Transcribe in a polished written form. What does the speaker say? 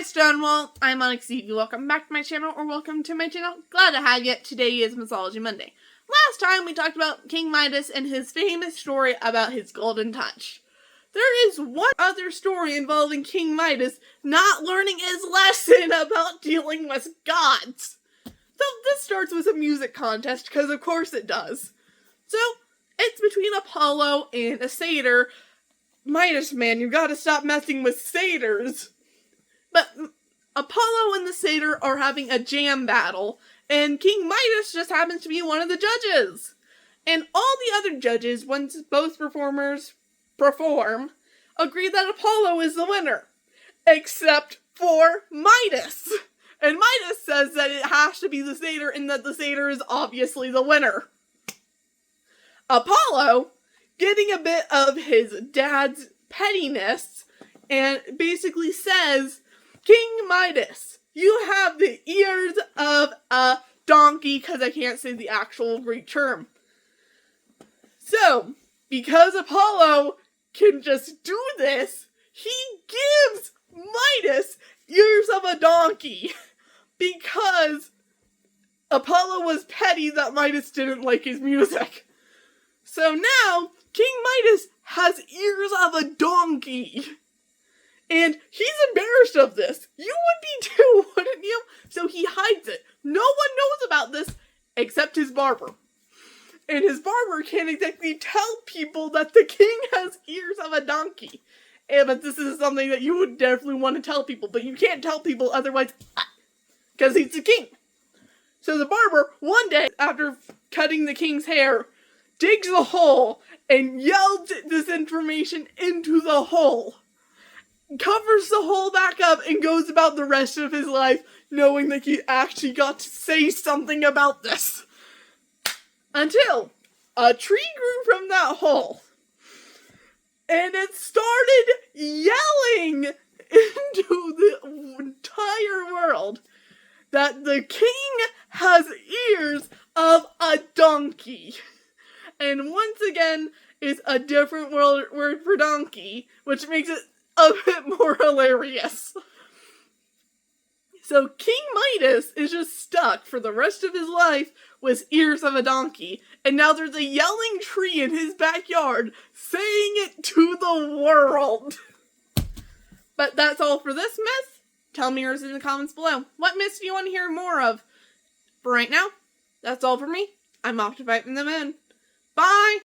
Hi Stonewall, I'm Onyx Evie. Welcome back to my channel, or welcome to my channel. Glad to have you. Today is Mythology Monday. Last time we talked about King Midas and his famous story about his golden touch. There is one other story involving King Midas not learning his lesson about dealing with gods. So this starts with a music contest, because of course it does. So, it's between Apollo and a satyr. Midas, man, you gotta stop messing with satyrs. But Apollo and the satyr are having a jam battle, and King Midas just happens to be one of the judges. And all the other judges, once both performers perform, agree that Apollo is the winner. Except for Midas. And Midas says that it has to be the satyr, and that the satyr is obviously the winner. Apollo, getting a bit of his dad's pettiness, and basically says, King Midas, you have the ears of a donkey, because I can't say the actual Greek term. So, because Apollo can just do this, he gives Midas ears of a donkey, because Apollo was petty that Midas didn't like his music. So now, King Midas has ears of a donkey. And he's embarrassed of this. You would be too, wouldn't you? So he hides it. No one knows about this except his barber. And his barber can't exactly tell people that the king has ears of a donkey. But this is something that you would definitely want to tell people. But you can't tell people otherwise, because he's the king. So the barber, one day, after cutting the king's hair, digs a hole and yells this information into the hole. Covers the hole back up and goes about the rest of his life knowing that he actually got to say something about this. Until a tree grew from that hole. And it started yelling into the entire world that the king has ears of a donkey. And once again, it's a different word for donkey, which makes it a bit more hilarious. So King Midas is just stuck for the rest of his life with ears of a donkey, and now there's a yelling tree in his backyard saying it to the world. But that's all for this myth. Tell me yours in the comments below. What myths do you want to hear more of? For right now, that's all for me. I'm off to fight in the moon. Bye!